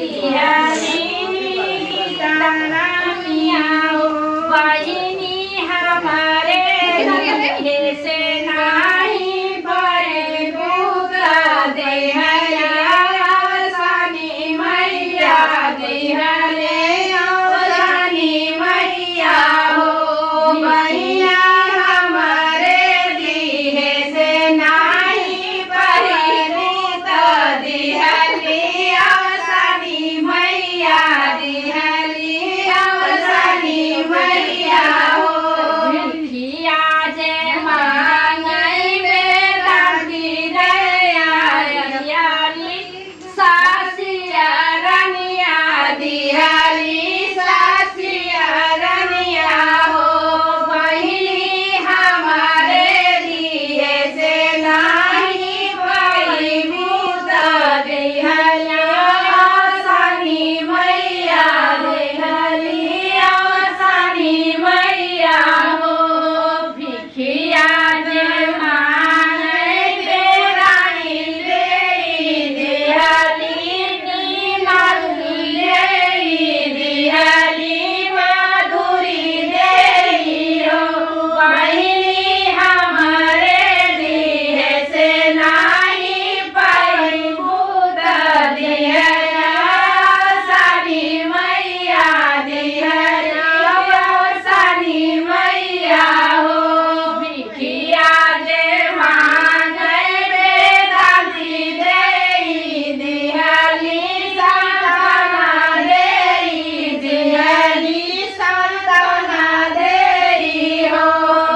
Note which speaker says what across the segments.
Speaker 1: दिहली गीतारामिया हो बहिनी हमारे दिहे से नाही परे भूख देहया सनी मैया दिहले सनी मैया हो मैया हमारे दिहे से नाही परे भूख दिहली सनी मैया दिहली सनी मैया हो भिखिया जे मांगई बेदाती दयाली सासिया रनिया दिहली सासिया रनिया हो बहिनी हमारे दिए से नाही परी भूत दिहली सनी मैया दिहली सनी मैया हो भिखिया जे मांगई बेराई दिहली दिहली माधुरी देई हो बहिनी हमारे दिहे से नाही परी भूत दिहया सनी मैया दिहया सनी मैया हो भिखिया जे मांगई बेदाती देई दिहली संतना देई दिहली संतना देई हो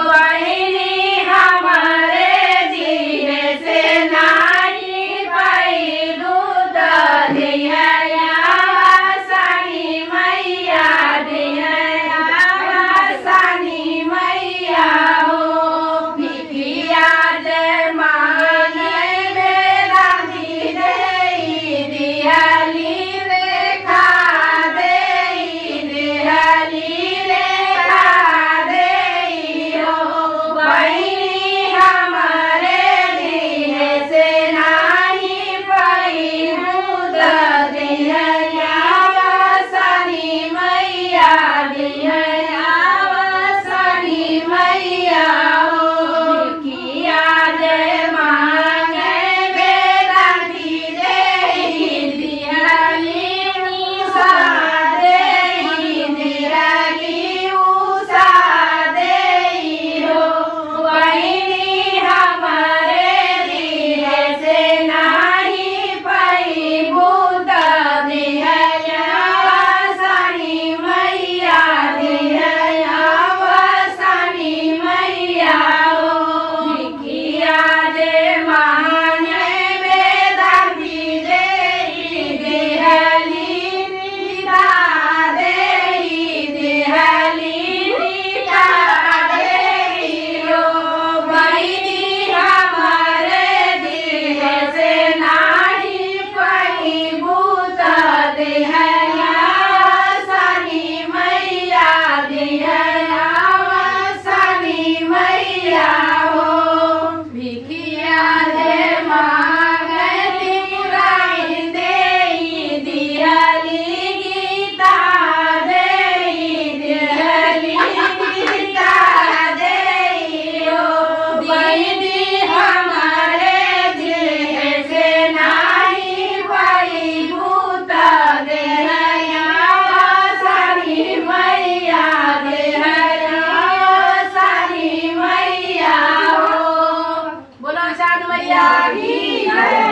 Speaker 1: बहिनी हमारे दिहे से नाही परी भूत दिहया सनी मैया दिहया सनी मैया हो भिखिया जे मांगई बेदाती देई दिहली रेखा देई दिहली रेखा देई हो बहिनी हमारे दिहे से नाही परी भूत दिहया सनी मैया दिहया सनी मैया हो भिखिया जे मांगई बेदाती देई दिहली उषा देई दिहली उषा देई हो बहिनी हमारे दिहे से नाही परी भूत दिहया सनी मैया दिहया सनी मैया हो भिखिया जे मांगई बेदाती देई दिहली रीता देई दिहली रीता देई हो बहिनी हमारे दिहे से नाही परी भूत दिहया सनी मैया दिहया सनी मैया हो भिखिया जे मांगई पुराई देई दिहली गीता देई दिहली गीता देई हो बहिनी हमारे दिहे से नाही परी भूत दिहया सनी मैया दिहया सनी मैया हो बोलो शान मैया की जय।